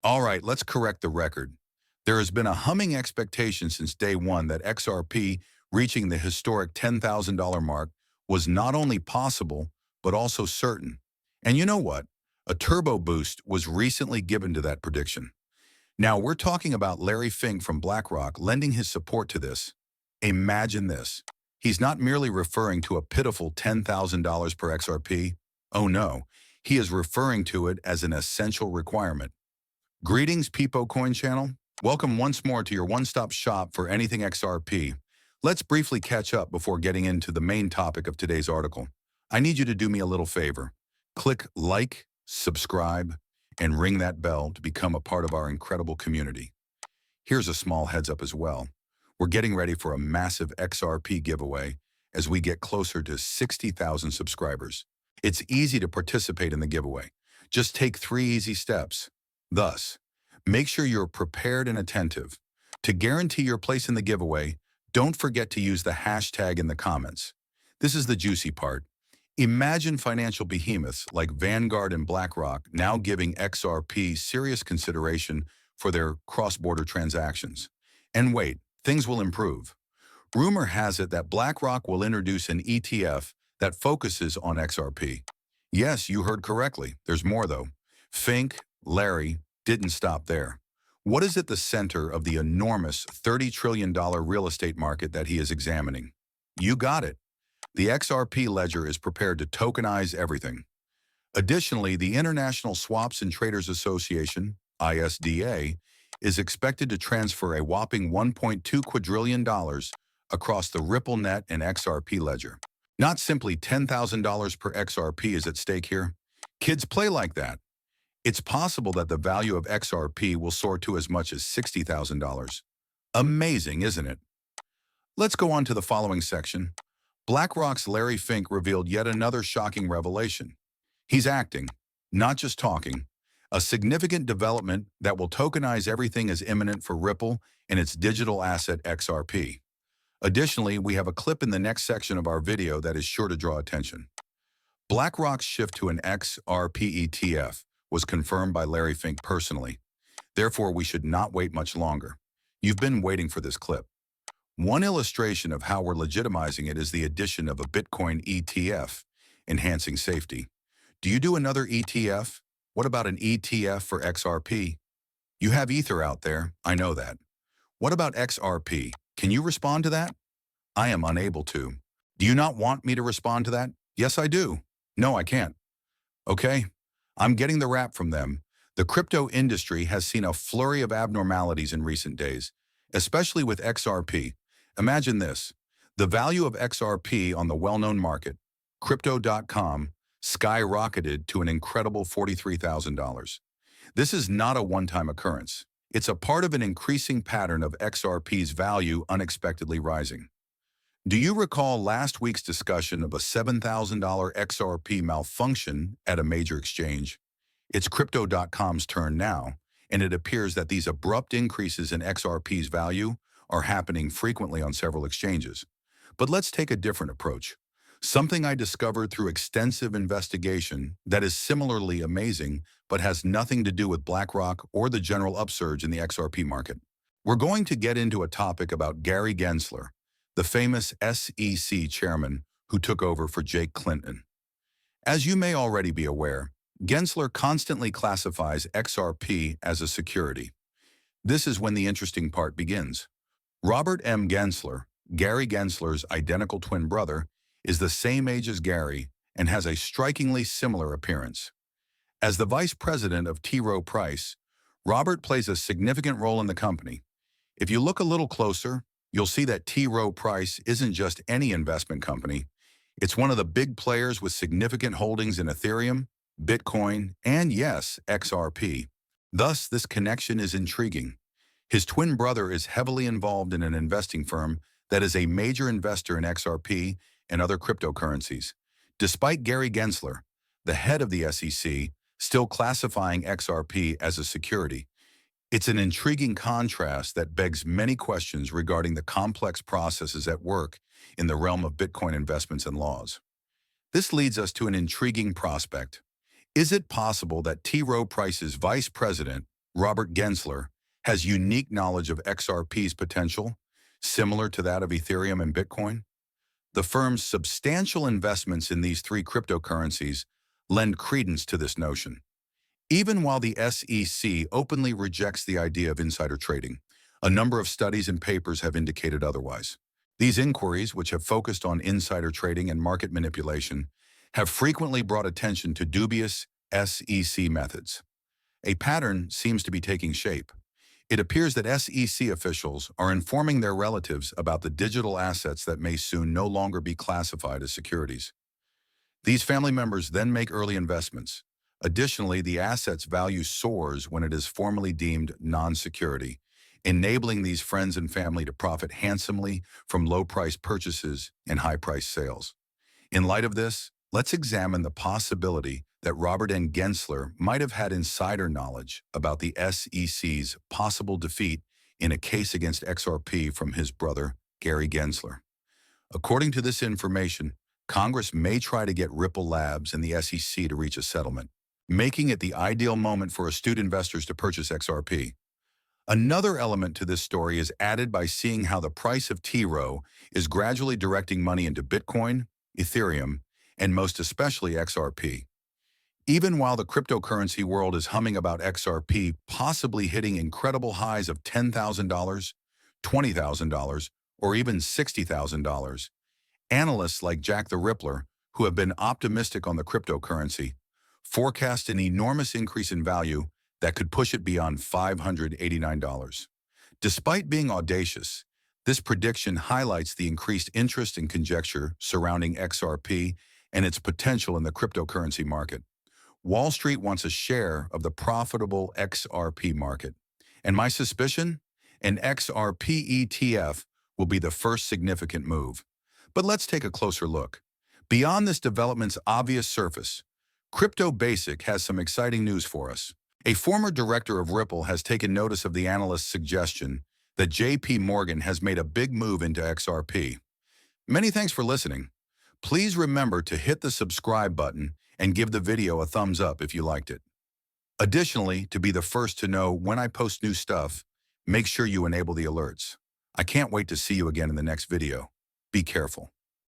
All right, let's correct the record. There has been a humming expectation since day one that XRP reaching the historic $10,000 mark was not only possible, but also certain. And you know what? A turbo boost was recently given to that prediction. Now, we're talking about Larry Fink from Blackrock lending his support to this. Imagine this. He's not merely referring to a pitiful $10,000 per XRP. Oh no, he is referring to it as an essential requirement. Greetings, Peepo Coin Channel. Welcome once more to your one-stop shop for anything XRP. Let's briefly catch up before getting into the main topic of today's article. I need you to do me a little favor. Click like, subscribe, and ring that bell to become a part of our incredible community. Here's a small heads up as well. We're getting ready for a massive XRP giveaway as we get closer to 60,000 subscribers. It's easy to participate in the giveaway. Just take 3 easy steps. Thus, make sure you're prepared and attentive. To guarantee your place in the giveaway, don't forget to use the hashtag in the comments. This is the juicy part. Imagine financial behemoths like Vanguard and Blackrock now giving XRP serious consideration for their cross-border transactions. And wait, things will improve. Rumor has it that BlackRock will introduce an ETF that focuses on XRP. Yes, you heard correctly. There's more though. Fink, Larry, didn't stop there. What is at the center of the enormous $30 trillion real estate market that he is examining? You got it. The XRP ledger is prepared to tokenize everything. Additionally, the International Swaps and Traders Association, ISDA, is expected to transfer a whopping $1.2 quadrillion across the RippleNet and XRP ledger. Not simply $10,000 per XRP is at stake here. Kids play like that. It's possible that the value of XRP will soar to as much as $60,000. Amazing, isn't it? Let's go on to the following section. BlackRock's Larry Fink revealed yet another shocking revelation. He's acting, not just talking. A significant development that will tokenize everything is imminent for Ripple and its digital asset XRP. Additionally, we have a clip in the next section of our video that is sure to draw attention. BlackRock's shift to an XRP ETF was confirmed by Larry Fink personally. Therefore, we should not wait much longer. You've been waiting for this clip. One illustration of how we're legitimizing it is the addition of a Bitcoin ETF, enhancing safety. Do you do another ETF? What about an ETF for XRP? You have Ether out there, I know that. What about XRP? Can you respond to that? I am unable to. Do you not want me to respond to that? Yes, I do. No, I can't. Okay, I'm getting the rap from them. The crypto industry has seen a flurry of abnormalities in recent days, especially with XRP. Imagine this. The value of XRP on the well-known market, Crypto.com, skyrocketed to an incredible $43,000. This is not a one-time occurrence. It's a part of an increasing pattern of XRP's value unexpectedly rising. Do you recall last week's discussion of a $7,000 XRP malfunction at a major exchange? It's Crypto.com's turn now, and it appears that these abrupt increases in XRP's value are happening frequently on several exchanges. But let's take a different approach. Something I discovered through extensive investigation that is similarly amazing but has nothing to do with BlackRock or the general upsurge in the XRP market. We're going to get into a topic about Gary Gensler, the famous SEC chairman who took over for Jake Clinton. As you may already be aware, Gensler constantly classifies XRP as a security. This is when the interesting part begins. Robert M. Gensler, Gary Gensler's identical twin brother, is the same age as Gary and has a strikingly similar appearance. As the vice president of T. Rowe Price, Robert plays a significant role in the company. If you look a little closer, you'll see that T. Rowe Price isn't just any investment company. It's one of the big players with significant holdings in Ethereum, Bitcoin, and yes, XRP. Thus, this connection is intriguing. His twin brother is heavily involved in an investing firm that is a major investor in XRP and other cryptocurrencies. Despite Gary Gensler, the head of the SEC, still classifying XRP as a security, it's an intriguing contrast that begs many questions regarding the complex processes at work in the realm of Bitcoin investments and laws. This leads us to an intriguing prospect. Is it possible that T. Rowe Price's vice president, Robert Gensler, has unique knowledge of XRP's potential, similar to that of Ethereum and Bitcoin. The firm's substantial investments in these three cryptocurrencies lend credence to this notion. Even while the SEC openly rejects the idea of insider trading, a number of studies and papers have indicated otherwise. These inquiries, which have focused on insider trading and market manipulation, have frequently brought attention to dubious SEC methods. A pattern seems to be taking shape. It appears that SEC officials are informing their relatives about the digital assets that may soon no longer be classified as securities. These family members then make early investments. Additionally, the asset's value soars when it is formally deemed non-security, enabling these friends and family to profit handsomely from low-price purchases and high-price sales. In light of this, let's examine the possibility that Robert N. Gensler might have had insider knowledge about the SEC's possible defeat in a case against XRP from his brother, Gary Gensler. According to this information, Congress may try to get Ripple Labs and the SEC to reach a settlement, making it the ideal moment for astute investors to purchase XRP. Another element to this story is added by seeing how the price of T. Rowe is gradually directing money into Bitcoin, Ethereum, and most especially XRP. Even while the cryptocurrency world is humming about XRP possibly hitting incredible highs of $10,000, $20,000, or even $60,000, analysts like Jack the Rippler, who have been optimistic on the cryptocurrency, forecast an enormous increase in value that could push it beyond $589. Despite being audacious, this prediction highlights the increased interest and conjecture surrounding XRP and its potential in the cryptocurrency market. Wall Street wants a share of the profitable XRP market. And my suspicion? An XRP ETF will be the first significant move. But let's take a closer look. Beyond this development's obvious surface, Crypto Basic has some exciting news for us. A former director of Ripple has taken notice of the analyst's suggestion that JP Morgan has made a big move into XRP. Many thanks for listening. Please remember to hit the subscribe button and give the video a thumbs up if you liked it. Additionally, to be the first to know when I post new stuff, make sure you enable the alerts. I can't wait to see you again in the next video. Be careful.